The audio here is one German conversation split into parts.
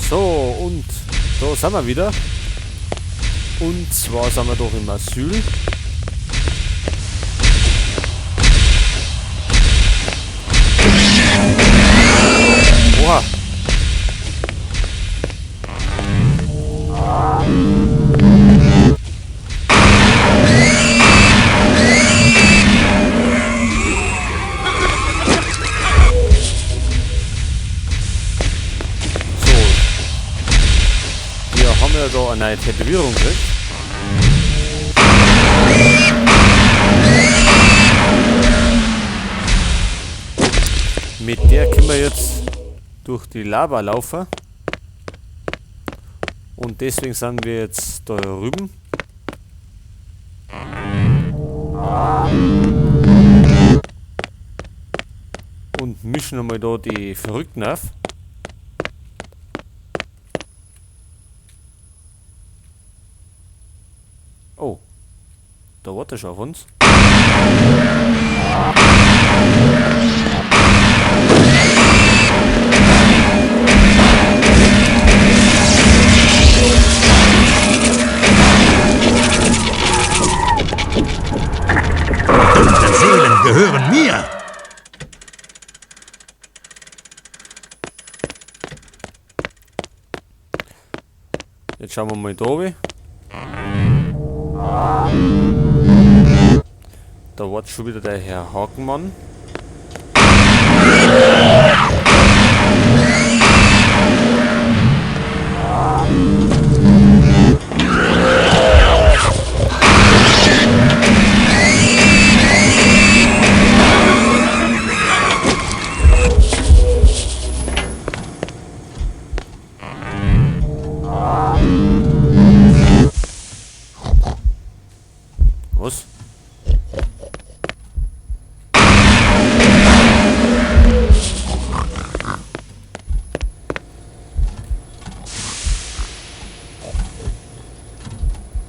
So, und da sind wir wieder. Und zwar sind wir doch im Asyl. Oha! Da eine Tätowierung kriegt. Mit der können wir jetzt durch die Lava laufen. Und deswegen sind wir jetzt da drüben. Und mischen einmal da die Verrückten auf. Oh, da wartet er schon auf uns. Unsere Seelen gehören mir! Jetzt schauen wir mal da oben. Da wartet schon wieder der Herr Hakenmann. Was?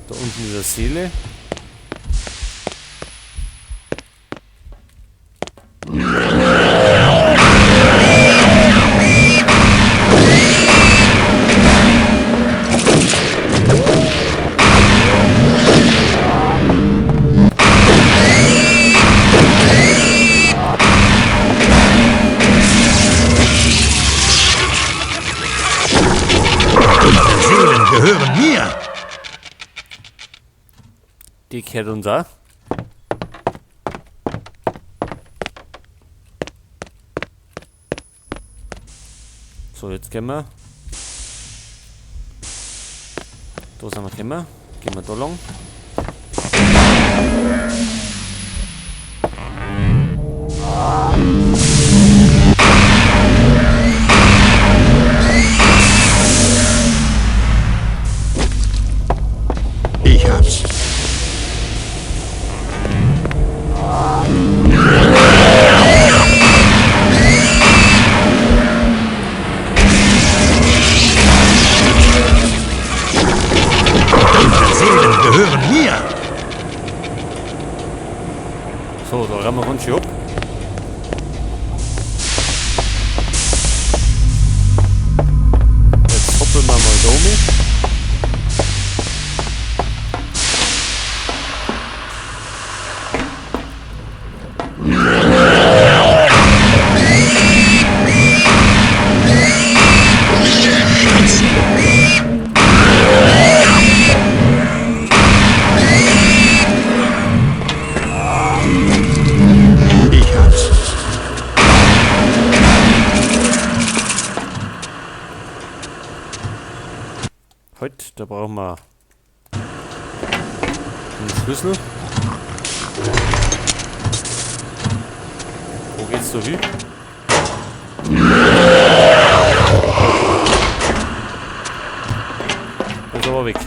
Da unten ist eine Seele. Gehören mir! Die kennt uns auch. So, jetzt gehen wir. Da sind wir gekommen. Gehen wir da lang. Ich hab's. Unsere Seelen gehören mir! So, da rennen wir uns schon ab. Jetzt hoppeln wir mal da um. Ich hab's. Heute, da brauchen wir einen Schlüssel. Wo geht's so hin? Ist aber weg.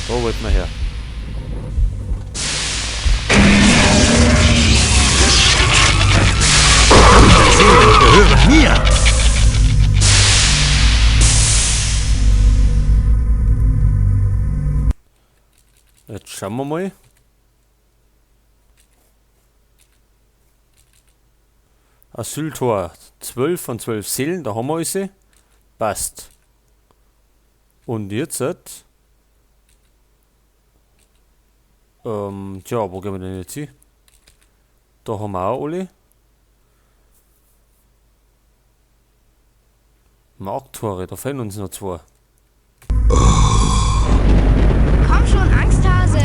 Da wollten wir her. gehören mir. Jetzt schauen wir mal. Asyltor 12 von 12 Seelen, da haben wir sie. Passt. Und jetzt tja, wo gehen wir denn jetzt hin? Da haben wir auch alle. Markttore, da fehlen uns noch 2. Komm schon, Angsthase!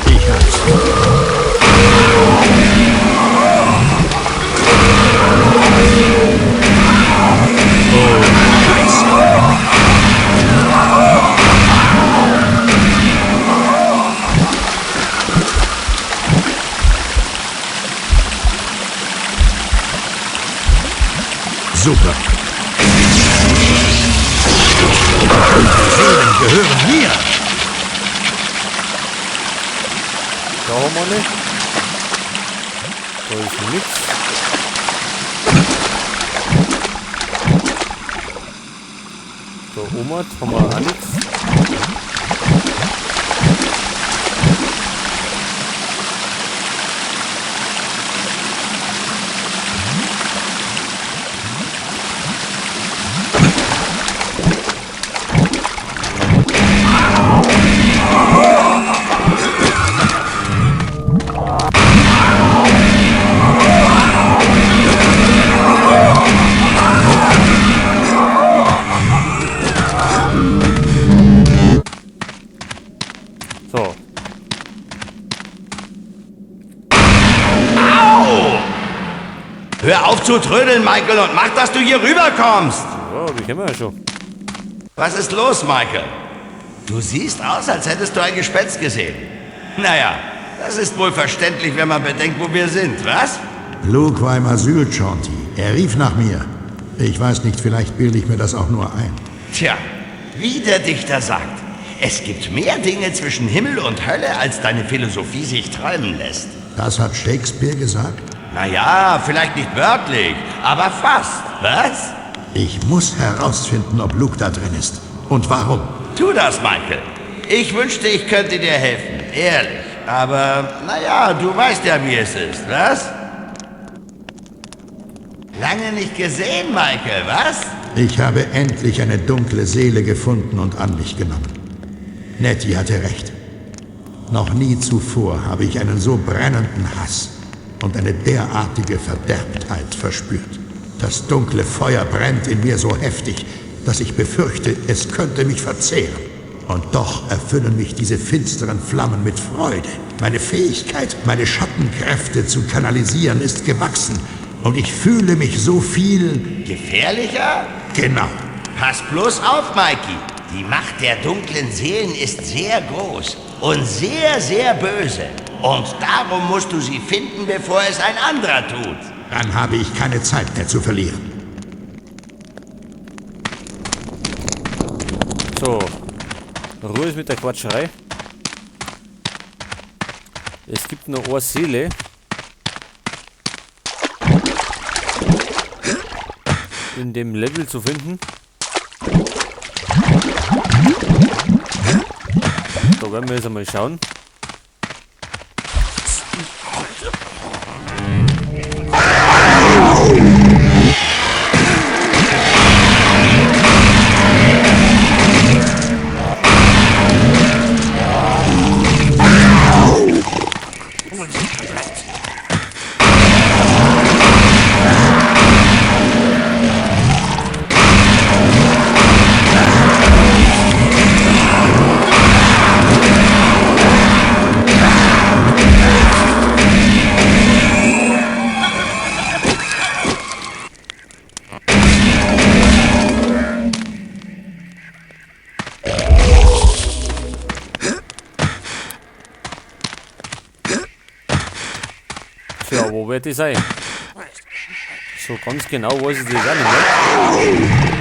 Ich hab's. Super. Die Seelen gehören mir. Da haben wir nicht. Da ist nichts. Da oben haben wir auch nichts. So. Hör auf zu trödeln, Michael, und mach, dass du hier rüberkommst. Ja, die kennen wir ja schon. Was ist los, Michael? Du siehst aus, als hättest du ein Gespenst gesehen. Naja, das ist wohl verständlich, wenn man bedenkt, wo wir sind, was? Luke war im Asyl, Chauncey. Er rief nach mir. Ich weiß nicht, vielleicht bilde ich mir das auch nur ein. Tja, wie der Dichter sagt, es gibt mehr Dinge zwischen Himmel und Hölle, als deine Philosophie sich träumen lässt. Das hat Shakespeare gesagt? Naja, vielleicht nicht wörtlich, aber fast, was? Ich muss herausfinden, ob Luke da drin ist. Und warum? Tu das, Michael. Ich wünschte, ich könnte dir helfen, ehrlich. Aber, naja, du weißt ja, wie es ist, was? Lange nicht gesehen, Michael, was? Ich habe endlich eine dunkle Seele gefunden und an mich genommen. Nettie hatte recht. Noch nie zuvor habe ich einen so brennenden Hass und eine derartige Verderbtheit verspürt. Das dunkle Feuer brennt in mir so heftig, dass ich befürchte, es könnte mich verzehren. Und doch erfüllen mich diese finsteren Flammen mit Freude. Meine Fähigkeit, meine Schattenkräfte zu kanalisieren, ist gewachsen. Und ich fühle mich so viel... Gefährlicher? Genau. Pass bloß auf, Mikey. Die Macht der dunklen Seelen ist sehr groß und sehr, sehr böse. Und darum musst du sie finden, bevor es ein anderer tut. Dann habe ich keine Zeit mehr zu verlieren. So. Ruhe ist mit der Quatscherei. Es gibt noch eine Seele. In dem Level zu finden. Da werden wir jetzt einmal schauen. Tja, wo wird die sein? So ganz genau weiß ich das auch nicht mehr.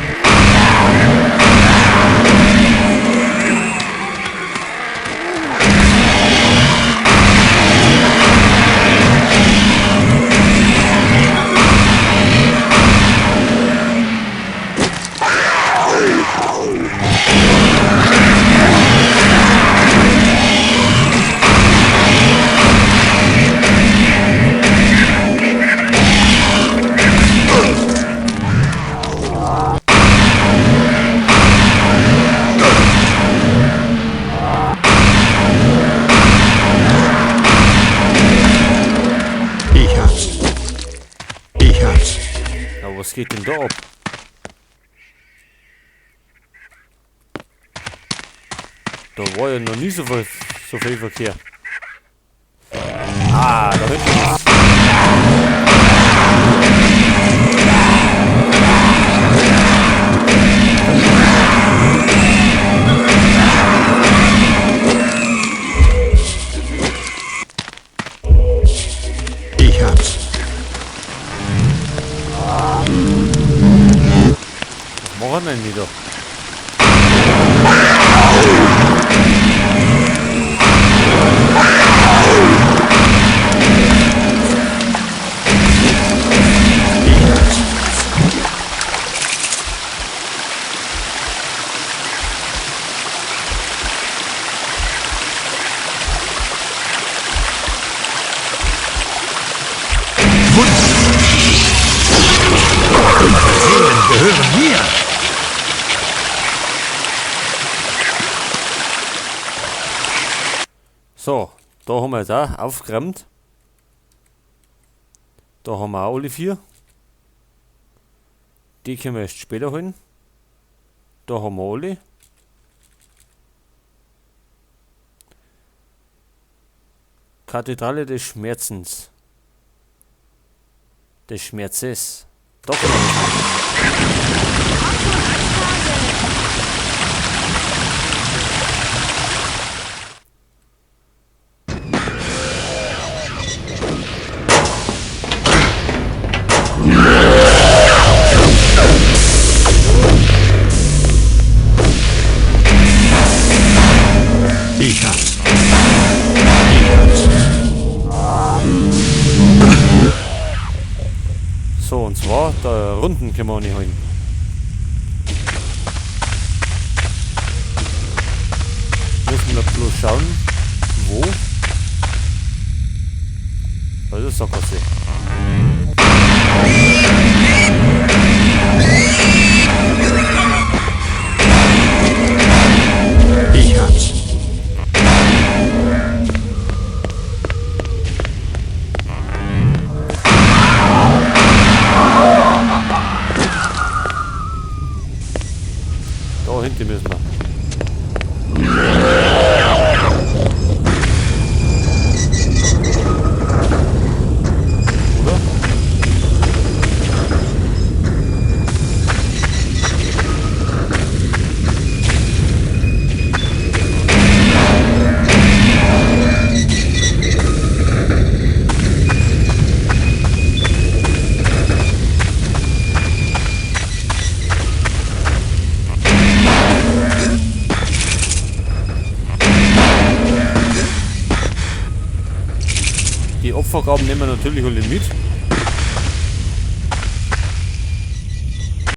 Ja, was geht denn da ab? Da war ja noch nie so viel Verkehr. Ah, da hinten ist. Ich hab's. Was machen denn die da? Seelen gehören mir. So, da haben wir jetzt auch aufgeräumt. Da haben wir auch alle 4. Die können wir erst später holen. Da haben wir alle. Kathedrale des Schmerzens. Des Schmerzes. Da können wir Ich hab's. So, und zwar, da Runden können wir auch nicht holen. Müssen wir bloß schauen, wo. Also Sackgasse. Ich hab's. Da hinten müssen wir. Oder? Die Opfergaben nehmen wir natürlich alle mit.